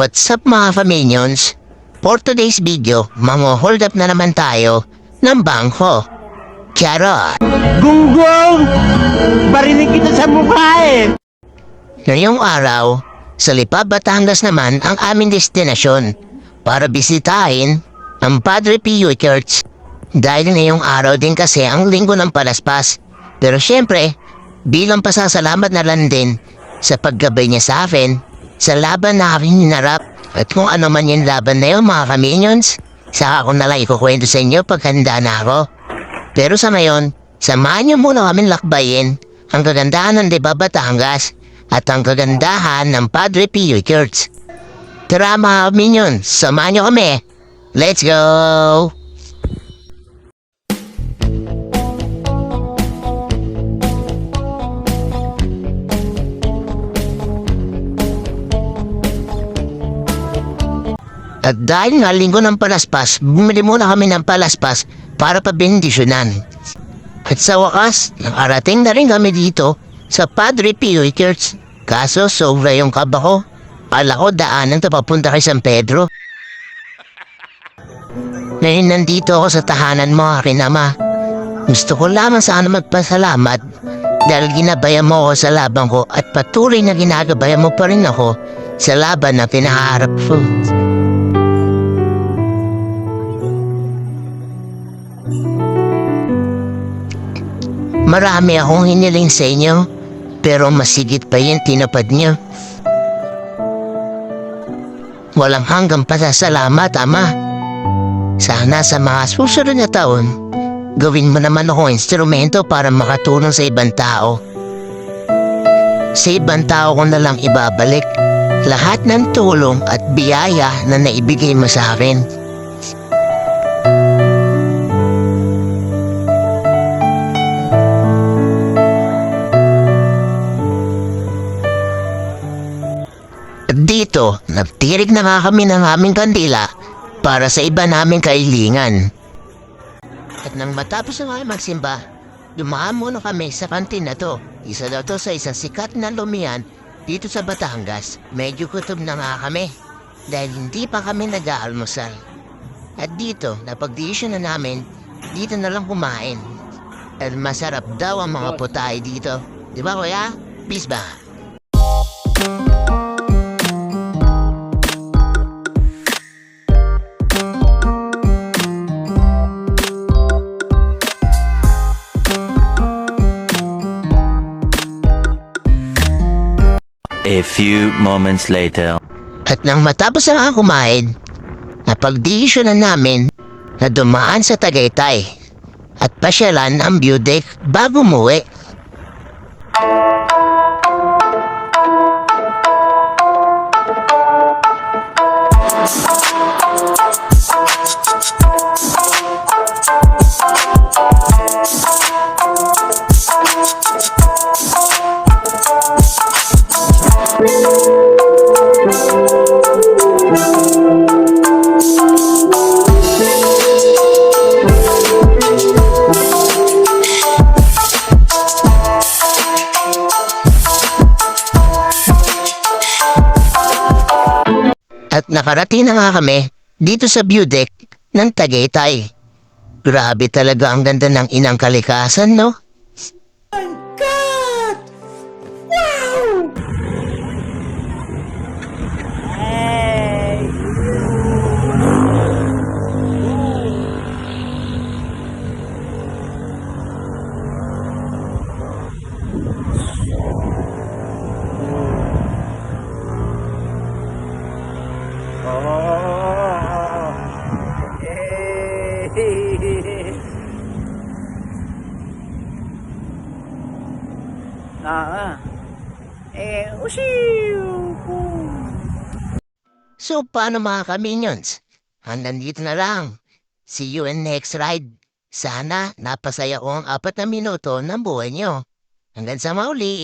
What's up mga Faminions? For today's video, hold up na naman tayo ng bangko. Charot! Gunggong! Barinig kita sa mukha eh! Ngayong araw, sa Lipa, Batangas naman ang aming destinasyon para bisitahin ang Padre Pio Church. Dahil ngayong araw din kasi ang linggo ng palaspas. Pero syempre, bilang pasasalamat na lang din sa paggabay niya sa akin, sa laban na aking hinarap at kung ano man yung laban na yun mga kaminions, saka ko nalang ikukwento sa inyo pag handa na ako. Pero sa ngayon, samahan niyo muna kami lakbayin ang kagandahan ng Lipa, Batangas at ang kagandahan ng Padre Pio Church. Tara mga kaminions, samahan niyo kami. Let's go! At dahil nga linggo ng palaspas, bumili muna kami ng palaspas para pabendisyonan. At sa wakas, nakarating na rin kami dito sa Padre Pio Church. Kaso sobra yung kaba ko. Kala ko daanan to papunta kay San Pedro. Ngayon nandito ako sa tahanan mo, aking ama. Gusto ko lamang sana magpasalamat dahil ginabayan mo ako sa laban ko at patuloy na ginagabayan mo pa rin ako sa laban na pinaharap ko. Marami akong hiniling sa inyo, pero masigit pa yung tinapad niyo. Walang hanggang pasasalamat, Ama. Sana sa mga susunod na taon, gawin mo naman ako instrumento para makatulong sa ibang tao. Sa ibang tao ko na lang ibabalik lahat ng tulong at biyaya na naibigay mo sa akin. Dito, nagtirig na nga kami ng aming kandila para sa iba naming kailingan. At nang matapos na kami magsimba, dumaan muna kami sa kantin na to. Isa daw to sa isang sikat na lumian dito sa Batangas. Medyo kutob na nga kami dahil hindi pa kami nag-aalmusal. At dito, napag-desisyon na namin, dito na lang kumain. At masarap daw ang mga putay dito. Di ba kuya? Peace ba? A few moments later. At nang matapos na kumain, napag-desisyon na namin na dumaan sa Tagaytay at pasyalan ang view deck bago umuwi. At nakarating na nga kami dito sa view deck ng Tagaytay. Grabe talaga ang ganda ng inang kalikasan, no? So paano mga kaminions? Hanggang dito na lang. See you in next ride. Sana napasaya ko ang 4 na minuto ng buhay nyo. Hanggang sa mauli.